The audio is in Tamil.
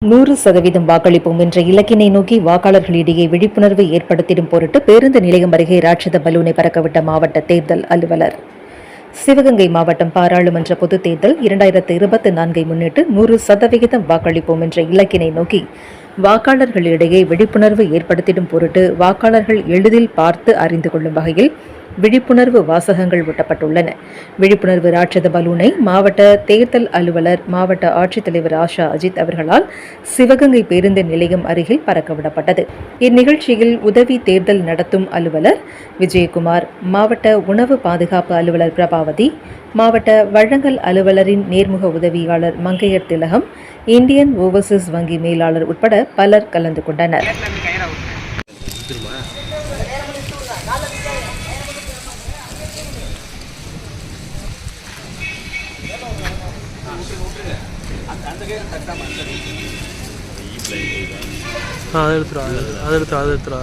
100% வாக்களிப்போம் என்ற இலக்கினை நோக்கி வாக்காளர்களிடையே விழிப்புணர்வு ஏற்படுத்திடும் பொருட்டு பேருந்து நிலையம் அருகே ராட்சத பலூனை பறக்கவிட்ட மாவட்ட தேர்தல் அலுவலர். சிவகங்கை மாவட்டம் பாராளுமன்ற பொதுத் தேர்தல் 2024 முன்னிட்டு 100% வாக்களிப்போம் என்ற இலக்கினை நோக்கி வாக்காளர்களிடையே விழிப்புணர்வு ஏற்படுத்திடும் பொருட்டு வாக்காளர்கள் எளிதில் பார்த்து அறிந்து கொள்ளும் வகையில் விழிப்புணர்வு வாசகங்கள் ஒட்டப்பட்டுள்ளன. விழிப்புணர்வு ராட்சத பலூனை மாவட்ட தேர்தல் அலுவலர் மாவட்ட ஆட்சித்தலைவர் ஆஷா அஜித் அவர்களால் சிவகங்கை பேருந்து நிலையம் அருகில் பறக்கவிடப்பட்டது. இந்நிகழ்ச்சியில் உதவி தேர்தல் நடத்தும் அலுவலர் விஜயகுமார், மாவட்ட உணவு பாதுகாப்பு அலுவலர் பிரபாவதி, மாவட்ட வழங்கல் அலுவலரின் நேர்முக உதவியாளர் மங்கையர் திலகம், இந்தியன் ஓவர்சீஸ் வங்கி மேலாளர் உட்பட பலர் கலந்து கொண்டனர். அதை எடுத்துருவா